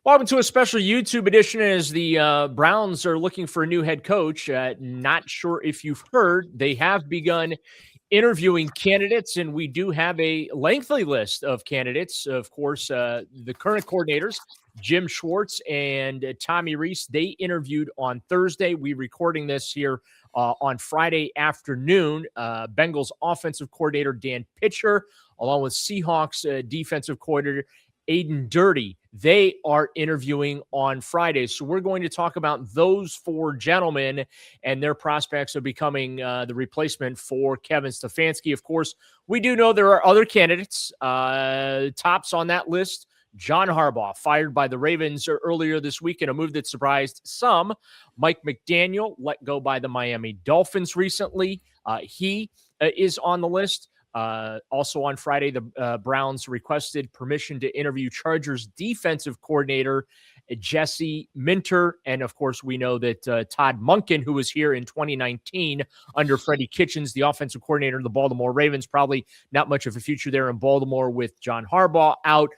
Welcome to a special YouTube edition as the Browns are looking for a new head coach. Not sure if you've heard, they have begun interviewing candidates, and we do have a lengthy list of candidates. Of course, the current coordinators, Jim Schwartz and Tommy Rees, they interviewed on Thursday. We're recording this here on Friday afternoon. Bengals offensive coordinator Dan Pitcher, along with Seahawks defensive coordinator Aiden Durde. They are interviewing on Friday. So we're going to talk about those four gentlemen and their prospects of becoming the replacement for Kevin Stefanski. Of course, we do know there are other candidates. Tops on that list, John Harbaugh, fired by the Ravens earlier this week in a move that surprised some. Mike McDaniel, let go by the Miami Dolphins recently. He is on the list. Also on Friday, the Browns requested permission to interview Chargers defensive coordinator Jesse Minter. And of course, we know that Todd Monken, who was here in 2019 under Freddie Kitchens, the offensive coordinator of the Baltimore Ravens, probably not much of a future there in Baltimore with John Harbaugh out.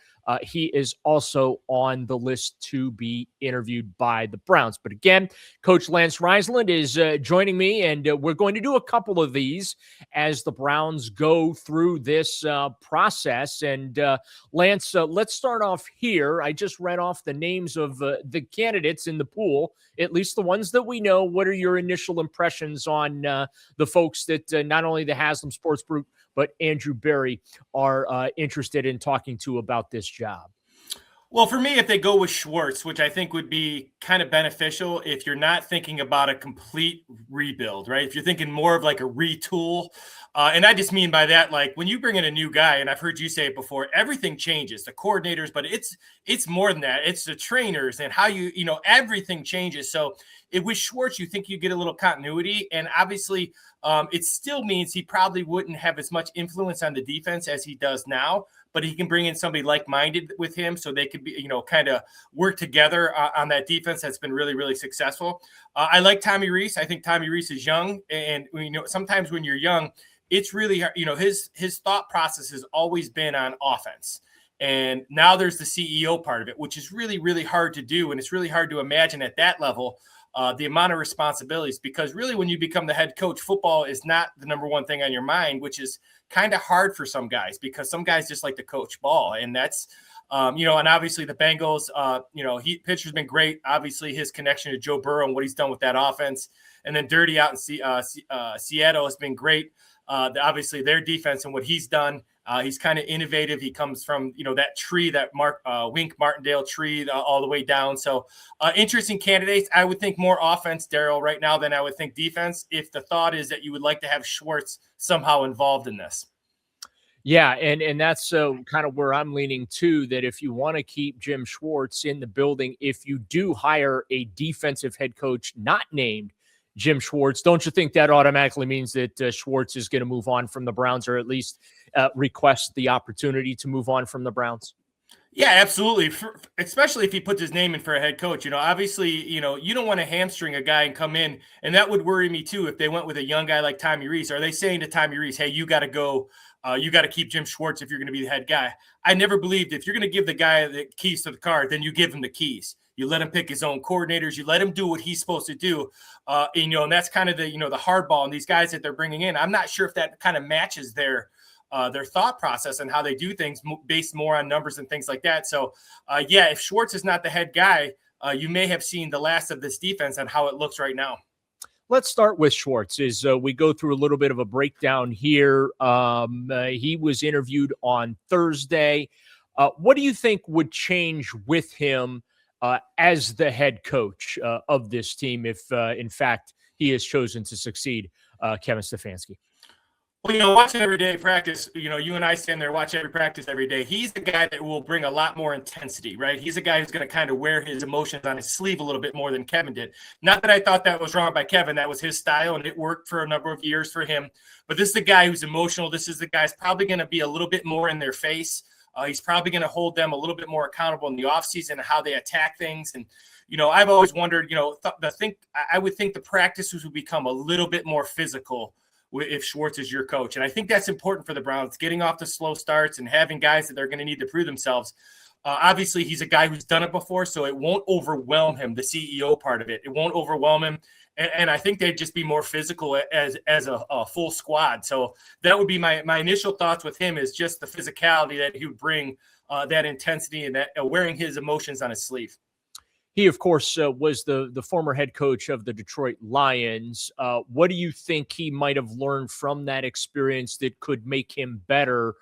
He is also on the list to be interviewed by the Browns. But again, Coach Lance Resiland is joining me, and we're going to do a couple of these as the Browns go through this process. And Lance, let's start off here. I just read off the names of the candidates in the pool, at least the ones that we know. What are your initial impressions on the folks that not only the Haslam Sports Group, but Andrew Berry are interested in talking to about this job? Well, for me, if they go with Schwartz, which I think would be kind of beneficial if you're not thinking about a complete rebuild, right? If you're thinking more of like a retool. And I just mean by that, like when you bring in a new guy, and I've heard you say it before, everything changes, the coordinators, but it's more than that. It's the trainers and how everything changes. So if with Schwartz, you think you get a little continuity, and obviously it still means he probably wouldn't have as much influence on the defense as he does now, but he can bring in somebody like-minded with him so they could be, kind of work together on that defense that's been really, really successful. I like Tommy Rees. I think Tommy Rees is young, and sometimes when you're young, it's really hard. His thought process has always been on offense. And now there's the CEO part of it, which is really, really hard to do. And it's really hard to imagine at that level the amount of responsibilities, because really when you become the head coach, football is not the number one thing on your mind, which is kind of hard for some guys because some guys just like to coach ball. And that's, and obviously the Bengals, Pitcher's been great. Obviously his connection to Joe Burrow and what he's done with that offense. And then Durde out in Seattle has been great. Obviously their defense and what he's done. He's kind of innovative. He comes from, that tree, that Wink Martindale tree all the way down. So interesting candidates. I would think more offense, Daryl, right now than I would think defense, if the thought is that you would like to have Schwartz somehow involved in this. Yeah, and that's kind of where I'm leaning too, that if you want to keep Jim Schwartz in the building, if you do hire a defensive head coach not named Jim Schwartz, don't you think that automatically means that Schwartz is going to move on from the Browns, or at least request the opportunity to move on from the Browns? Yeah, absolutely. Especially if he puts his name in for a head coach. Obviously, you don't want to hamstring a guy and come in. And that would worry me too if they went with a young guy like Tommy Rees. Are they saying to Tommy Rees, hey, you got to go, you got to keep Jim Schwartz if you're going to be the head guy? I never believed if you're going to give the guy the keys to the car, then you give him the keys. You let him pick his own coordinators. You let him do what he's supposed to do. And that's kind of the hardball and these guys that they're bringing in. I'm not sure if that kind of matches their thought process and how they do things based more on numbers and things like that. So, if Schwartz is not the head guy, you may have seen the last of this defense and how it looks right now. Let's start with Schwartz as we go through a little bit of a breakdown here. He was interviewed on Thursday. What do you think would change with him as the head coach of this team if, in fact, he has chosen to succeed Kevin Stefanski? Well, watching every day practice, you and I stand there, watch every practice every day. He's the guy that will bring a lot more intensity, right? He's a guy who's going to kind of wear his emotions on his sleeve a little bit more than Kevin did. Not that I thought that was wrong by Kevin. That was his style, and it worked for a number of years for him. But this is the guy who's emotional. This is the guy who's probably going to be a little bit more in their face. He's probably going to hold them a little bit more accountable in the offseason and how they attack things. And, I've always wondered, I would think the practices would become a little bit more physical if Schwartz is your coach. And I think that's important for the Browns, getting off the slow starts and having guys that they're going to need to prove themselves. Obviously, he's a guy who's done it before, so it won't overwhelm him, the CEO part of it. It won't overwhelm him. And I think they'd just be more physical as a full squad. So that would be my initial thoughts with him, is just the physicality that he would bring, that intensity, and that wearing his emotions on his sleeve. He, of course, was the former head coach of the Detroit Lions. What do you think he might have learned from that experience that could make him better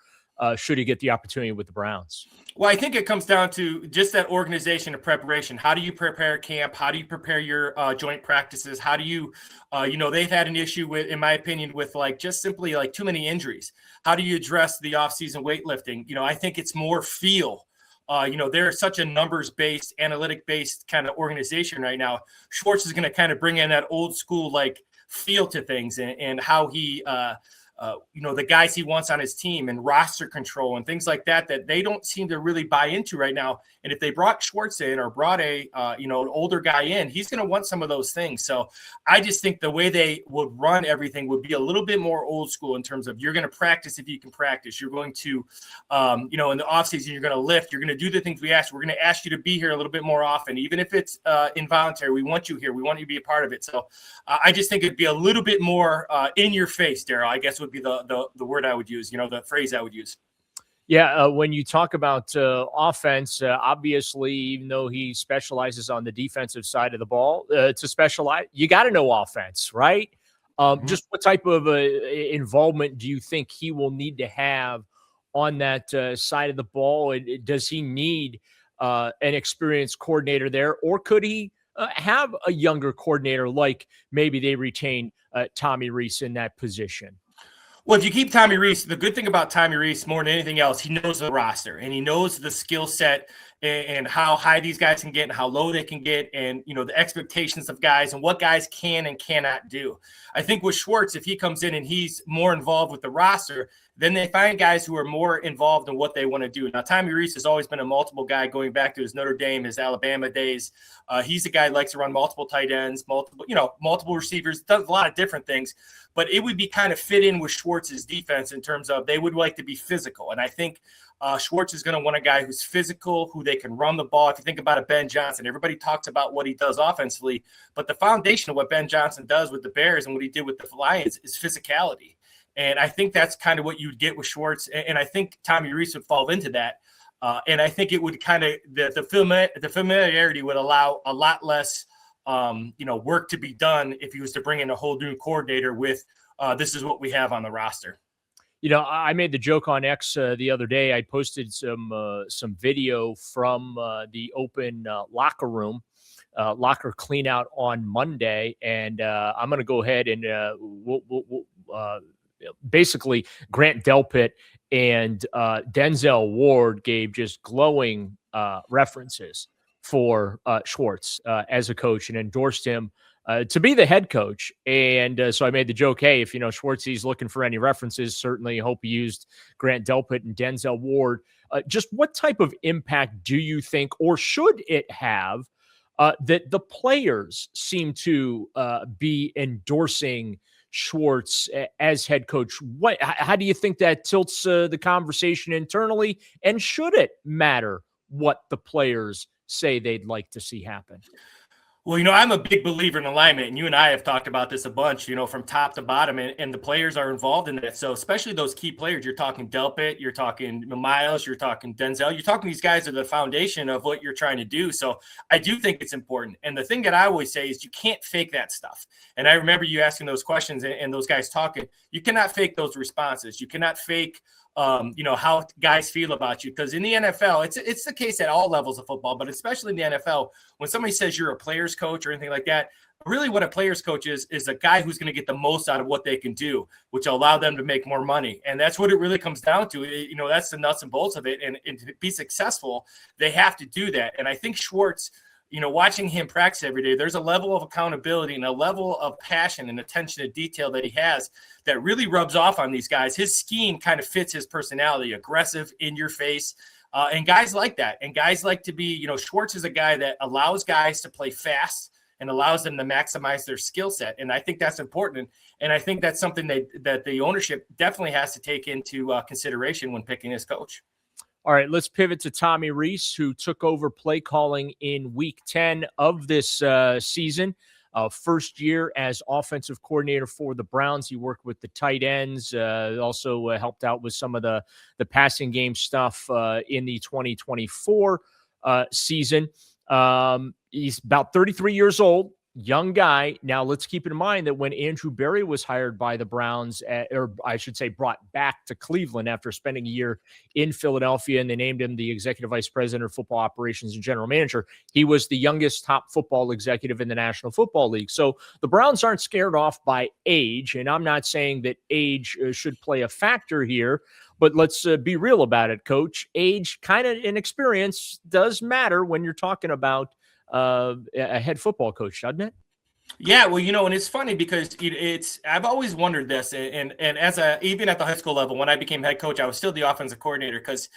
should he get the opportunity with the Browns? Well, I think it comes down to just that organization of preparation. How do you prepare camp? How do you prepare your joint practices? How do you, they've had an issue with, in my opinion, with just simply too many injuries. How do you address the offseason weightlifting? I think it's more feel. They're such a numbers-based, analytic-based kind of organization right now. Schwartz is going to kind of bring in that old school feel to things, and how he the guys he wants on his team, and roster control and things like that they don't seem to really buy into right now. And if they brought Schwartz in, or brought an older guy in, he's going to want some of those things. So I just think the way they would run everything would be a little bit more old school, in terms of, you're going to practice if you can practice. You're going to, in the offseason, you're going to lift. You're going to do the things we ask. We're going to ask you to be here a little bit more often, even if it's involuntary. We want you here. We want you to be a part of it. So I just think it'd be a little bit more in your face, Daryl, I guess would be the word I would use, the phrase I would use. Yeah, when you talk about offense, obviously, even though he specializes on the defensive side of the ball, to specialize, you got to know offense, right? Just what type of involvement do you think he will need to have on that side of the ball? Does he need an experienced coordinator there, or could he have a younger coordinator, like maybe they retain Tommy Rees in that position? Well, if you keep Tommy Rees, the good thing about Tommy Rees more than anything else, he knows the roster, and he knows the skill set, and how high these guys can get and how low they can get, and the expectations of guys and what guys can and cannot do. I think with Schwartz, if he comes in and he's more involved with the roster, then they find guys who are more involved in what they want to do. Now, Tommy Rees has always been a multiple guy, going back to his Notre Dame, his Alabama days. He's a guy who likes to run multiple tight ends, multiple receivers, does a lot of different things. But it would be kind of fit in with Schwartz's defense, in terms of they would like to be physical. And I think Schwartz is going to want a guy who's physical, who they can run the ball. If you think about a Ben Johnson, everybody talks about what he does offensively, but the foundation of what Ben Johnson does with the Bears and what he did with the Lions is physicality. And I think that's kind of what you'd get with Schwartz. And I think Tommy Rees would fall into that. And I think it would kind of, the familiarity would allow a lot less, work to be done if he was to bring in a whole new coordinator with, this is what we have on the roster. I made the joke on X the other day. I posted some video from the open locker room, locker clean out on Monday. And I'm going to go ahead and basically Grant Delpit and Denzel Ward gave just glowing references for Schwartz as a coach, and endorsed him to be the head coach. And so I made the joke, hey, if Schwartz is looking for any references, certainly hope he used Grant Delpit and Denzel Ward. Just what type of impact do you think, or should it have, that the players seem to be endorsing Schwartz as head coach? How do you think that tilts the conversation internally? And should it matter what the players say they'd like to see happen? Well, I'm a big believer in alignment, and you and I have talked about this a bunch, from top to bottom, and the players are involved in that. So especially those key players, you're talking Delpit, you're talking Miles, you're talking Denzel, you're talking these guys are the foundation of what you're trying to do. So I do think it's important. And the thing that I always say is you can't fake that stuff. And I remember you asking those questions and those guys talking. You cannot fake those responses. You cannot fake how guys feel about you, because in the NFL, it's the case at all levels of football, but especially in the NFL, when somebody says you're a player's coach or anything like that, really what a player's coach is a guy who's going to get the most out of what they can do, which will allow them to make more money. And that's what it really comes down to. That's the nuts and bolts of it. And to be successful, they have to do that. And I think Schwartz, watching him practice every day, there's a level of accountability and a level of passion and attention to detail that he has that really rubs off on these guys. His scheme kind of fits his personality, aggressive, in your face. And guys like that. And guys like to be, Schwartz is a guy that allows guys to play fast and allows them to maximize their skill set. And I think that's important. And I think that's something that the ownership definitely has to take into consideration when picking his coach. All right, let's pivot to Tommy Rees, who took over play calling in Week 10 of this season. First year as offensive coordinator for the Browns. He worked with the tight ends, also helped out with some of the passing game stuff in the 2024 season. He's about 33 years old. Young guy. Now, let's keep in mind that when Andrew Berry was hired by the Browns, or I should say brought back to Cleveland after spending a year in Philadelphia, and they named him the executive vice president of football operations and general manager, he was the youngest top football executive in the National Football League. So the Browns aren't scared off by age, and I'm not saying that age should play a factor here, but let's be real about it, Coach. Age, kind of inexperience, does matter when you're talking about a head football coach, doesn't it? Yeah, well, and it's funny because I've always wondered this, and even at the high school level, when I became head coach, I was still the offensive coordinator because.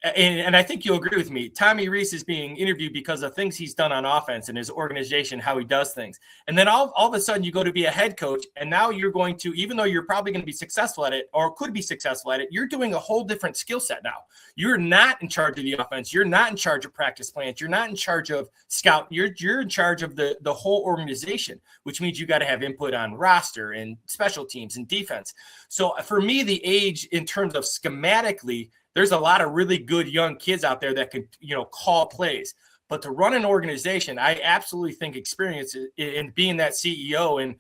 And I think you'll agree with me. Tommy Rees is being interviewed because of things he's done on offense and his organization, how he does things. And then all of a sudden you go to be a head coach, and now you're going to, even though you're probably going to be successful at it or could be successful at it, you're doing a whole different skill set now. You're not in charge of the offense. You're not in charge of practice plans. You're not in charge of scout. You're in charge of the whole organization, which means you got to have input on roster and special teams and defense. So for me, the age in terms of schematically, there's a lot of really good young kids out there that could, call plays. But to run an organization, I absolutely think experience in being that CEO and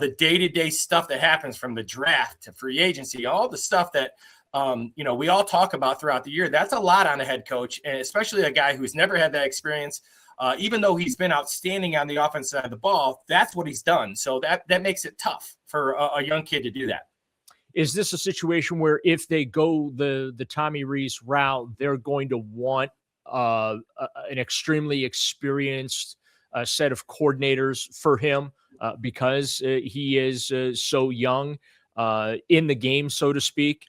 the day-to-day stuff that happens from the draft to free agency, all the stuff that, we all talk about throughout the year, that's a lot on a head coach, and especially a guy who's never had that experience. Even though he's been outstanding on the offensive side of the ball, that's what he's done. So that makes it tough for a young kid to do that. Is this a situation where if they go the Tommy Rees route, they're going to want an extremely experienced set of coordinators for him because he is so young in the game, so to speak?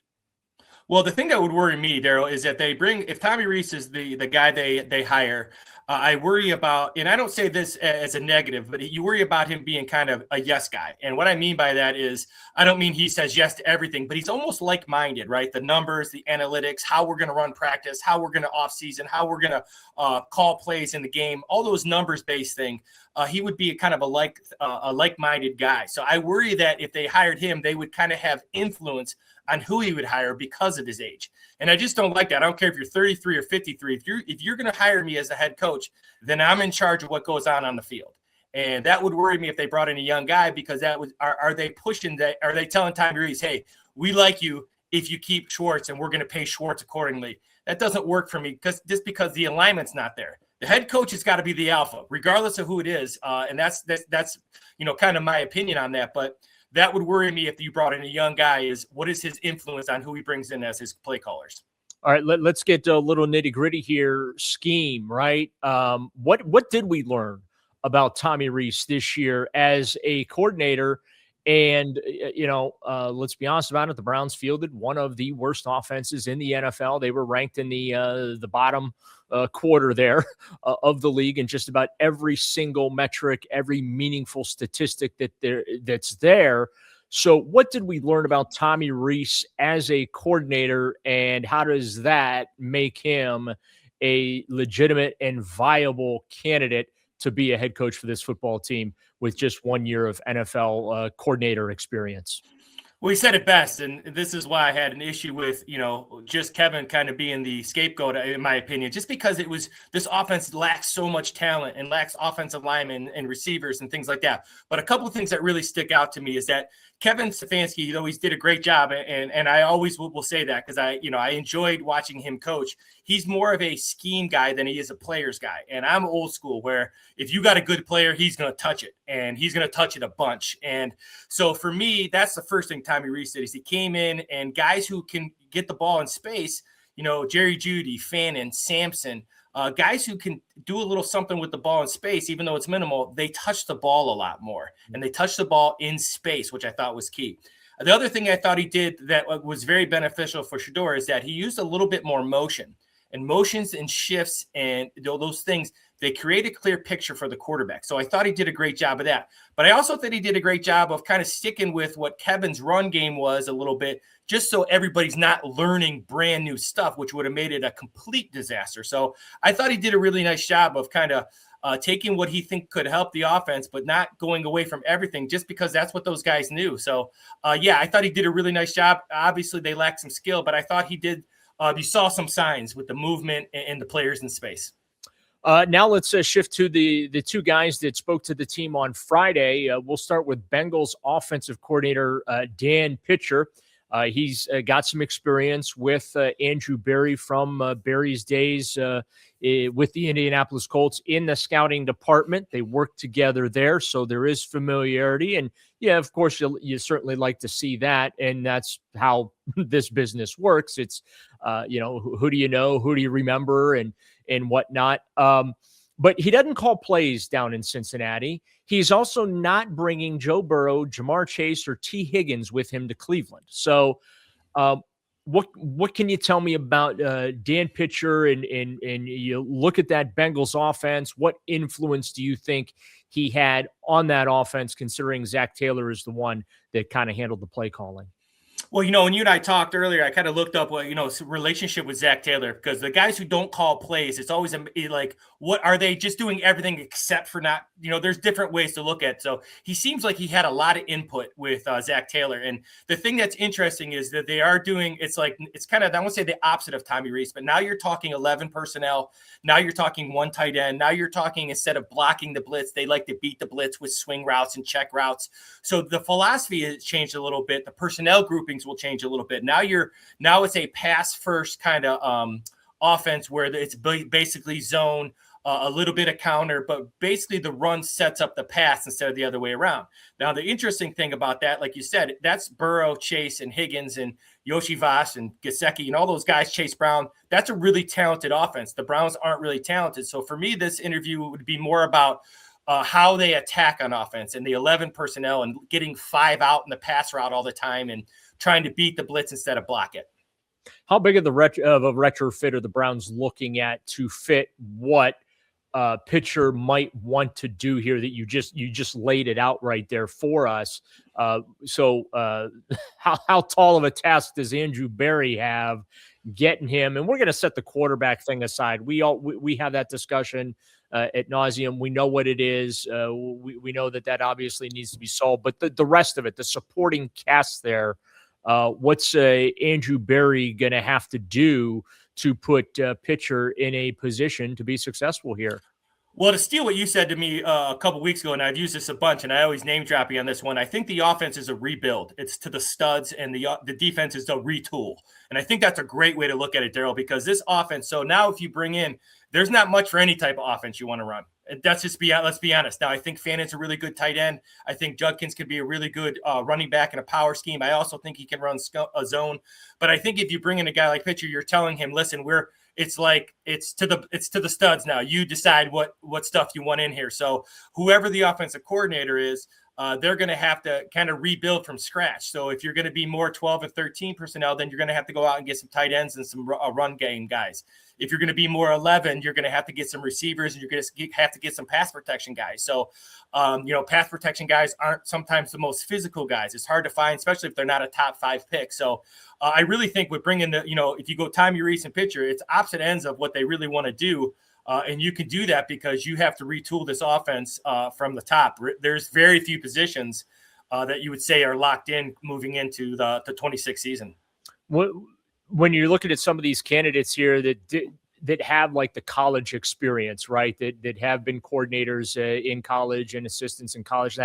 Well, the thing that would worry me, Daryl, is that if Tommy Rees is the guy they hire, I worry about, and I don't say this as a negative, but you worry about him being kind of a yes guy. And what I mean by that is, I don't mean he says yes to everything, but he's almost like-minded, right? The numbers, the analytics, how we're going to run practice, how we're going to off-season, how we're going to call plays in the game, all those numbers-based thing. He would be kind of a like-minded guy. So I worry that if they hired him, they would kind of have influence on who he would hire because of his age. And I just don't like that. I don't care if you're 33 or 53. If you're going to hire me as a head coach, then I'm in charge of what goes on the field. And that would worry me if they brought in a young guy, because are they pushing that? Are they telling Tommy Rees, hey, we like you if you keep Schwartz and we're going to pay Schwartz accordingly? That doesn't work for me because the alignment's not there. The head coach has got to be the alpha, regardless of who it is. And that's kind of my opinion on that. But that would worry me if you brought in a young guy. Is what is his influence on who he brings in as his play callers? All right, let's get a little nitty gritty here. Scheme, right? What did we learn about Tommy Rees this year as a coordinator? And let's be honest about it. The Browns fielded one of the worst offenses in the NFL. They were ranked in the bottom quarter there of the league in just about every single metric, every meaningful statistic that's there. So what did we learn about Tommy Rees as a coordinator, and how does that make him a legitimate and viable candidate to be a head coach for this football team with just 1 year of NFL coordinator experience? Well, he said it best, and this is why I had an issue with, just Kevin kind of being the scapegoat, in my opinion, just because this offense lacks so much talent and lacks offensive linemen and receivers and things like that. But a couple of things that really stick out to me is that Kevin Stefanski, he always did a great job, and I always will say that because I enjoyed watching him coach. He's more of a scheme guy than he is a players guy, and I'm old school where if you got a good player, he's going to touch it, and he's going to touch it a bunch. And so for me, that's the first thing Tommy Rees did, is he came in, and guys who can get the ball in space, Jerry Jeudy, Fannin, Sampson, guys who can do a little something with the ball in space, even though it's minimal, they touch the ball a lot more, and they touch the ball in space, which I thought was key. The other thing I thought he did that was very beneficial for Shedeur is that he used a little bit more motion, and motions and shifts and those things. they create a clear picture for the quarterback. So I thought he did a great job of that. But I also think he did a great job of kind of sticking with what Kevin's run game was a little bit, just so everybody's not learning brand new stuff, which would have made it a complete disaster. So I thought he did a really nice job of kind of taking what he think could help the offense, but not going away from everything just because that's what those guys knew. So, yeah, I thought he did a really nice job. Obviously, they lacked some skill, but I thought he did. You saw some signs with the movement and the players in space. Now let's shift to the two guys that spoke to the team on Friday. We'll start with Bengals offensive coordinator Dan Pitcher. He's got some experience with Andrew Berry from Berry's days with the Indianapolis Colts in the scouting department. They work together there, so there is familiarity. And yeah, of course, you certainly like to see that, and that's how this business works. It's who do you know, who do you remember, and whatnot. But he doesn't call plays down in Cincinnati. He's also not bringing Joe Burrow, Jamar Chase, or T. Higgins with him to Cleveland. So what can you tell me about Dan Pitcher and you look at that Bengals offense? What influence do you think he had on that offense, considering Zach Taylor is the one that kind of handled the play calling? Well, when you and I talked earlier, I kind of looked up what, relationship with Zach Taylor, because the guys who don't call plays, it's always like, what are they just doing everything except for not, there's different ways to look at it. So he seems like he had a lot of input with Zach Taylor. And the thing that's interesting is that they are doing, it's kind of, I won't say the opposite of Tommy Rees, but now you're talking 11 personnel. Now you're talking one tight end. Now you're talking, instead of blocking the blitz, they like to beat the blitz with swing routes and check routes. So the philosophy has changed a little bit. The personnel groupings will change a little bit. Now it's a pass first kind of offense where it's basically zone, a little bit of counter, but basically the run sets up the pass instead of the other way around. Now, the interesting thing about that, like you said, that's Burrow, Chase, and Higgins, and Yoshi Voss, and Gesicki, and all those guys, Chase Brown. That's a really talented offense. The Browns aren't really talented. So for me, this interview would be more about how they attack on offense and the 11 personnel and getting 5 out in the pass route all the time and trying to beat the blitz instead of block it. How big of a retrofit are the Browns looking at to fit what Pitcher might want to do here, that you just laid it out right there for us? So how tall of a task does Andrew Berry have getting him? And we're going to set the quarterback thing aside. We have that discussion ad nauseum. We know what it is. We know that obviously needs to be solved, but the rest of it, the supporting cast there, what's Andrew Berry going to have to do to put Pitcher in a position to be successful here? Well, to steal what you said to me a couple weeks ago, and I've used this a bunch, and I always name drop you on this one, I think the offense is a rebuild. It's to the studs, and the defense is a retool. And I think that's a great way to look at it, Daryl, because this offense, so now if you bring in, there's not much for any type of offense you want to run. Let's be honest. Now, I think Fannon's a really good tight end. I think Judkins could be a really good running back in a power scheme. I also think he can run a zone. But I think if you bring in a guy like Pitcher, you're telling him, listen, it's to the studs now. You decide what stuff you want in here. So whoever the offensive coordinator is, they're going to have to kind of rebuild from scratch. So if you're going to be more 12 and 13 personnel, then you're going to have to go out and get some tight ends and some run game guys. If you're going to be more 11, you're going to have to get some receivers, and you're going to have to get some pass protection guys. So, pass protection guys aren't sometimes the most physical guys. It's hard to find, especially if they're not a top 5 pick. So I really think with bringing if you go Tommy Rees and Pitcher, it's opposite ends of what they really want to do. And you can do that because you have to retool this offense from the top. There's very few positions that you would say are locked in moving into the 26th season. When you're looking at some of these candidates here that have like the college experience, right? That have been coordinators in college and assistants in college,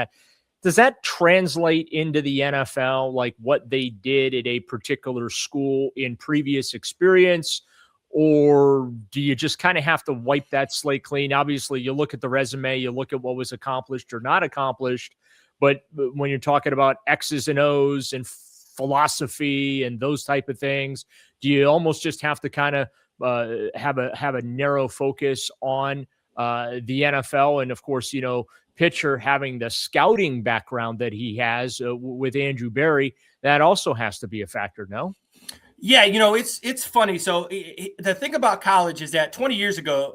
does that translate into the NFL, like what they did at a particular school in previous experience? Or do you just kind of have to wipe that slate clean? Obviously, you look at the resume, you look at what was accomplished or not accomplished. But when you're talking about X's and O's and philosophy and those type of things, do you almost just have to kind of have a narrow focus on the NFL? And of course, Pitcher having the scouting background that he has with Andrew Berry, that also has to be a factor, no? Yeah, it's funny. So the thing about college is that 20 years ago,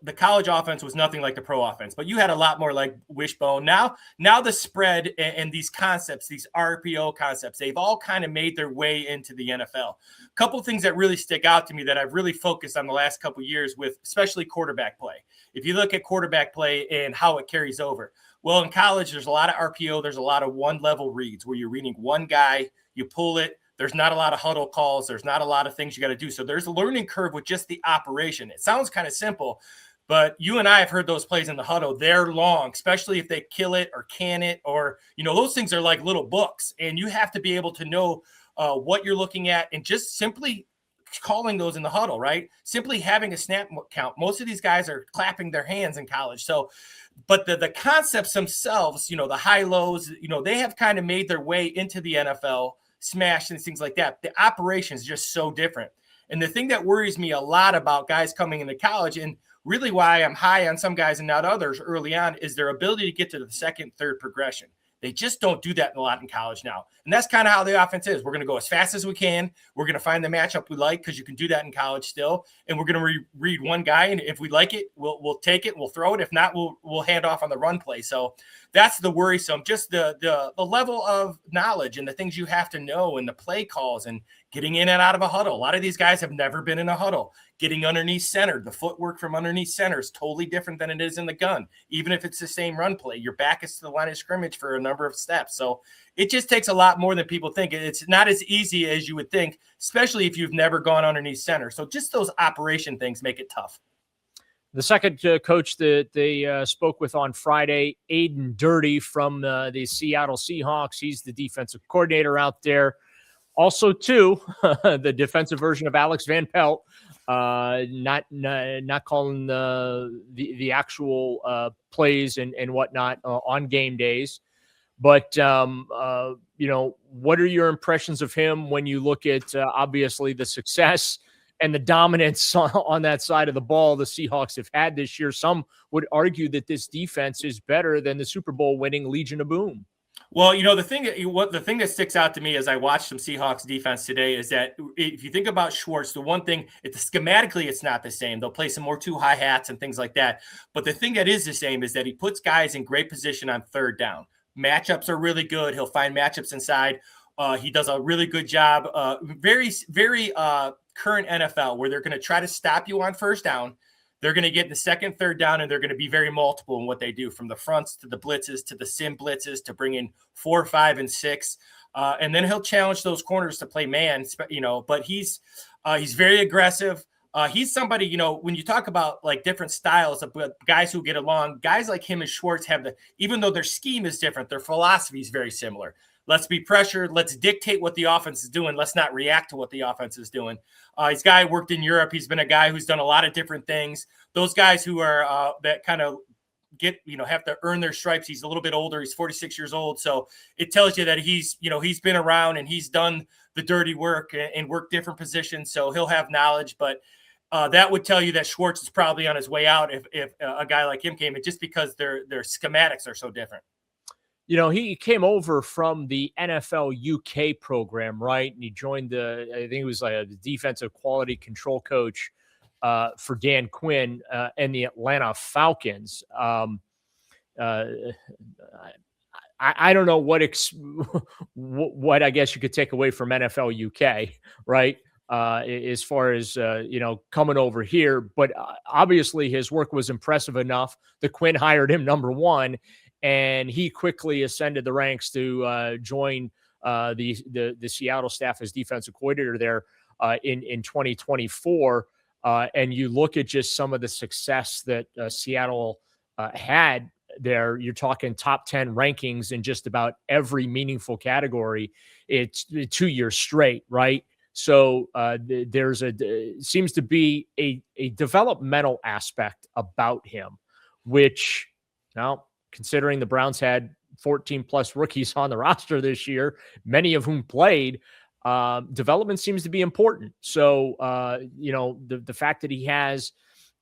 the college offense was nothing like the pro offense, but you had a lot more like wishbone. Now the spread and these concepts, these RPO concepts, they've all kind of made their way into the NFL. A couple things that really stick out to me that I've really focused on the last couple of years with, especially quarterback play. If you look at quarterback play and how it carries over, well, in college, there's a lot of RPO. There's a lot of one level reads where you're reading one guy, you pull it. There's not a lot of huddle calls. There's not a lot of things you got to do. So there's a learning curve with just the operation. It sounds kind of simple, but you and I have heard those plays in the huddle. They're long, especially if they kill it or can it, or, those things are like little books, and you have to be able to know what you're looking at and just simply calling those in the huddle, right? Simply having a snap count. Most of these guys are clapping their hands in college. So, but the concepts themselves, the high lows, they have kind of made their way into the NFL, smash and things like that. The operation is just so different. And the thing that worries me a lot about guys coming into college, and really why I'm high on some guys and not others early on, is their ability to get to the second, third progression. They just don't do that a lot in college now. And that's kind of how the offense is. We're going to go as fast as we can. We're going to find the matchup we like, because you can do that in college still. And we're going to read one guy, and if we like it, we'll take it, we'll throw it. If not, we'll hand off on the run play. So that's the worrisome, just the level of knowledge and the things you have to know, and the play calls, and getting in and out of a huddle. A lot of these guys have never been in a huddle. Getting underneath center, the footwork from underneath center is totally different than it is in the gun. Even if it's the same run play, your back is to the line of scrimmage for a number of steps. So it just takes a lot more than people think. It's not as easy as you would think, especially if you've never gone underneath center. So just those operation things make it tough. The second coach that they spoke with on Friday, Aiden Durde from the Seattle Seahawks. He's the defensive coordinator out there. Also, too, the defensive version of Alex Van Pelt, not calling the actual plays and whatnot on game days. But, what are your impressions of him when you look at, obviously, the success and the dominance on that side of the ball the Seahawks have had this year? Some would argue that this defense is better than the Super Bowl winning Legion of Boom. Well, the thing that sticks out to me as I watched some Seahawks defense today is that if you think about Schwartz, the one thing, schematically it's not the same. They'll play some more two hi-hats and things like that. But the thing that is the same is that he puts guys in great position on third down. Matchups are really good. He'll find matchups inside. He does a really good job. Very, very current NFL, where they're going to try to stop you on first down. They're going to get the second, third down, and they're going to be very multiple in what they do, from the fronts to the blitzes to the sim blitzes to bring in 4, 5, and 6. And then he'll challenge those corners to play man, but he's very aggressive. He's somebody, when you talk about like different styles of guys who get along, guys like him and Schwartz even though their scheme is different, their philosophy is very similar. Let's be pressured. Let's dictate what the offense is doing. Let's not react to what the offense is doing. He's a guy who worked in Europe. He's been a guy who's done a lot of different things. Those guys who are that kind of have to earn their stripes. He's a little bit older. He's 46 years old. So it tells you that he's been around and he's done the dirty work and worked different positions. So he'll have knowledge, but that would tell you that Schwartz is probably on his way out if a guy like him came in, just because their schematics are so different. He came over from the NFL UK program, right? And he joined I think he was like a defensive quality control coach for Dan Quinn and the Atlanta Falcons. I don't know what I guess you could take away from NFL UK, right? As far as, coming over here. But obviously his work was impressive enough. The Quinn hired him number one, and he quickly ascended the ranks to join the Seattle staff as defensive coordinator there in 2024. And you look at just some of the success that Seattle had there. You're talking top 10 rankings in just about every meaningful category. It's 2 years straight, right? So there's seems to be a developmental aspect about him, which now, considering the Browns had 14 plus rookies on the roster this year, many of whom played, development seems to be important. So, the fact that he has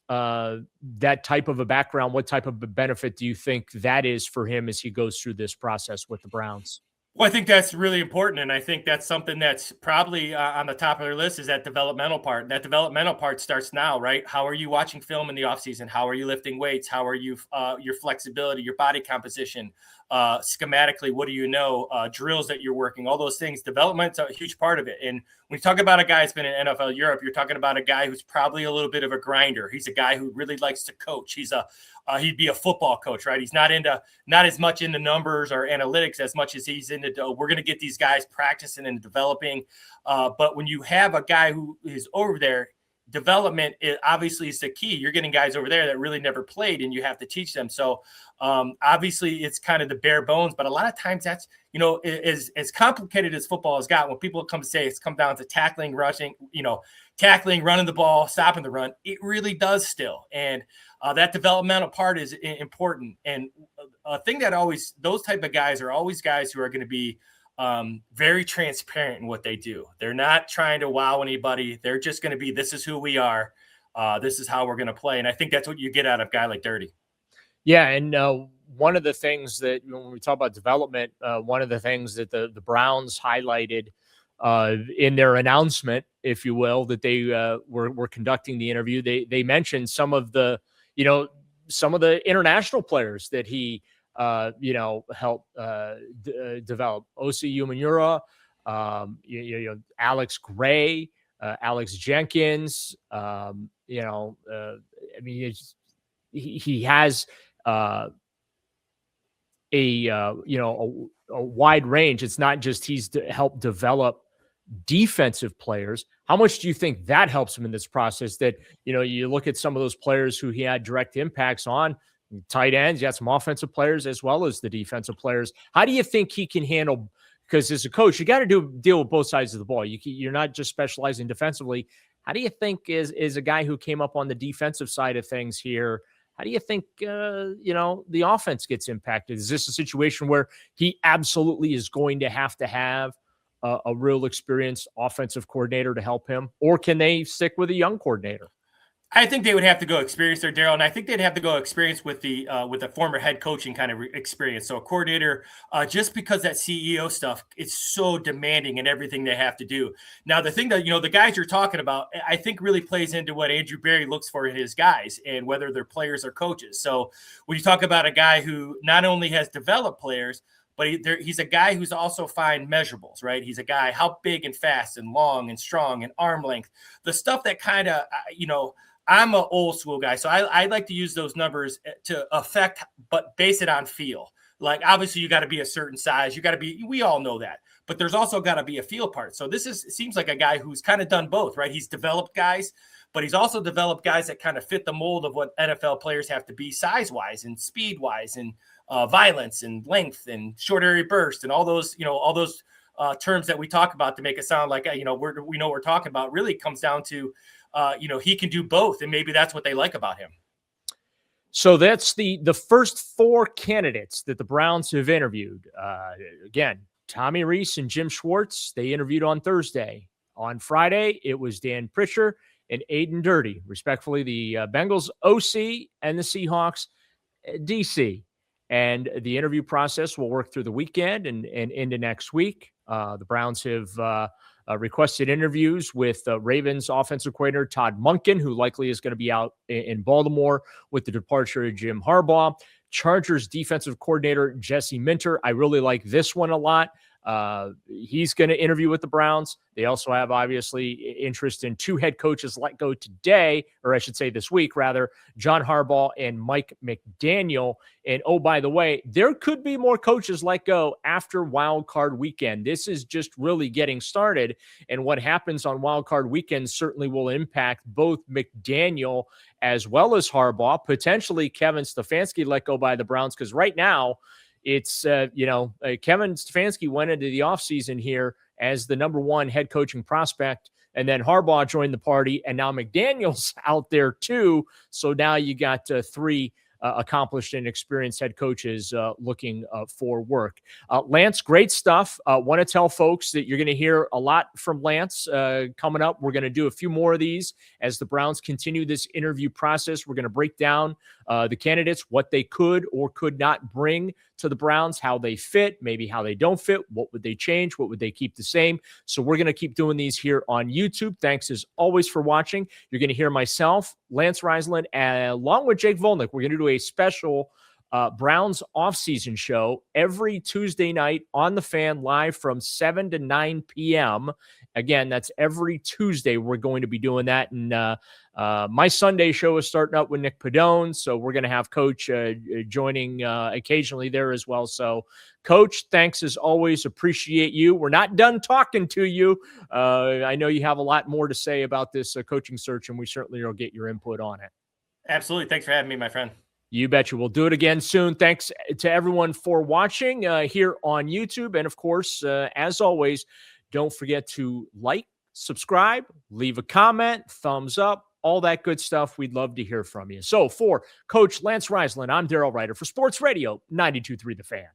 that type of a background, what type of a benefit do you think that is for him as he goes through this process with the Browns? Well, I think that's really important, and I think that's something that's probably on the top of their list is that developmental part. That developmental part starts now, right? How are you watching film in the offseason? How are you lifting weights? How are you your flexibility, your body composition, schematically? What do you know? Drills that you're working, all those things. Development's a huge part of it. And when you talk about a guy that's been in NFL Europe, you're talking about a guy who's probably a little bit of a grinder. He's a guy who really likes to coach. He'd be a football coach, right? He's not as much into numbers or analytics as much as he's into, we're going to get these guys practicing and developing. But when you have a guy who is over there, development obviously is the key. You're getting guys over there that really never played, and you have to teach them. So obviously it's kind of the bare bones, but a lot of times that's, as complicated as football has got, when people come to say it's come down to tackling, rushing, tackling, running the ball, stopping the run, it really does still. And that developmental part is important. And a thing that those type of guys are always guys who are going to be very transparent in what they do. They're not trying to wow anybody. They're just going to be, this is who we are. This is how we're going to play. And I think that's what you get out of a guy like Durde. Yeah. And one of the things that when we talk about development, one of the things that the Browns highlighted in their announcement, if you will, that they were conducting the interview, they mentioned some of the international players that he helped develop. Osi Umenyiora, Alex Gray, Alex Jenkins. He has a wide range. It's not just he's helped develop defensive players. How much do you think that helps him in this process? That, you look at some of those players who he had direct impacts on, tight ends, you got some offensive players as well as the defensive players. How do you think he can handle, because as a coach, you got to deal with both sides of the ball. You're not just specializing defensively. How do you think is a guy who came up on the defensive side of things here, how do you think, the offense gets impacted? Is this a situation where he absolutely is going to have a real experienced offensive coordinator to help him, or can they stick with a young coordinator? I think they would have to go experience there, Daryl, and I think they'd have to go experience with the former head coaching kind of experience. So a coordinator, just because that CEO stuff, it's so demanding in everything they have to do. Now, the thing that, the guys you're talking about, I think really plays into what Andrew Berry looks for in his guys and whether they're players or coaches. So when you talk about a guy who not only has developed players, but he's a guy who's also fine measurables, right? He's a guy, how big and fast and long and strong and arm length, the stuff that kind of, I'm an old school guy, so I like to use those numbers to affect, but base it on feel. Like, obviously, you got to be a certain size. We all know that. But there's also got to be a feel part. So seems like a guy who's kind of done both, right? He's developed guys, but he's also developed guys that kind of fit the mold of what NFL players have to be size-wise and speed-wise and violence and length and short area burst and all those terms that we talk about to make it sound like, we know what we're talking about, really comes down to, he can do both, and maybe that's what they like about him. So that's the first four candidates that the Browns have interviewed. Again, Tommy Rees and Jim Schwartz, they interviewed on Thursday. On Friday, it was Dan Pitcher and Aiden Durde, respectfully, the Bengals OC and the Seahawks DC. And the interview process will work through the weekend and into next week. The Browns have requested interviews with Ravens offensive coordinator Todd Monken, who likely is going to be out in Baltimore with the departure of Jim Harbaugh. Chargers defensive coordinator Jesse Minter. I really like this one a lot. He's going to interview with the Browns. They also have, obviously, interest in two head coaches let go today, or I should say this week, rather, John Harbaugh and Mike McDaniel. And, oh, by the way, there could be more coaches let go after Wild Card Weekend. This is just really getting started, and what happens on Wild Card Weekend certainly will impact both McDaniel as well as Harbaugh, potentially Kevin Stefanski let go by the Browns, because right now, it's, Kevin Stefanski went into the offseason here as the number one head coaching prospect, and then Harbaugh joined the party, and now McDaniel's out there too. So now you got three accomplished and experienced head coaches looking for work. Lance, great stuff. Want to tell folks that you're going to hear a lot from Lance coming up. We're going to do a few more of these as the Browns continue this interview process. We're going to break down the candidates, what they could or could not bring to to the Browns, how they fit, maybe how they don't fit, what would they change, what would they keep the same. So we're going to keep doing these here on YouTube. Thanks as always for watching. You're going to hear myself, Lance Resiland, along with Jake Volnick. We're going to do a special Browns offseason show every Tuesday night on The Fan, live from 7 to 9 p.m. Again, that's every Tuesday we're going to be doing that. And my Sunday show is starting up with Nick Padone, so we're going to have Coach joining occasionally there as well. So, Coach, thanks as always. Appreciate you. We're not done talking to you. I know you have a lot more to say about this coaching search, and we certainly will get your input on it. Absolutely. Thanks for having me, my friend. You betcha. We'll do it again soon. Thanks to everyone for watching here on YouTube. And of course, as always, don't forget to like, subscribe, leave a comment, thumbs up, all that good stuff. We'd love to hear from you. So for Coach Lance Resiland, I'm Daryl Ruiter for Sports Radio 92.3 The Fan.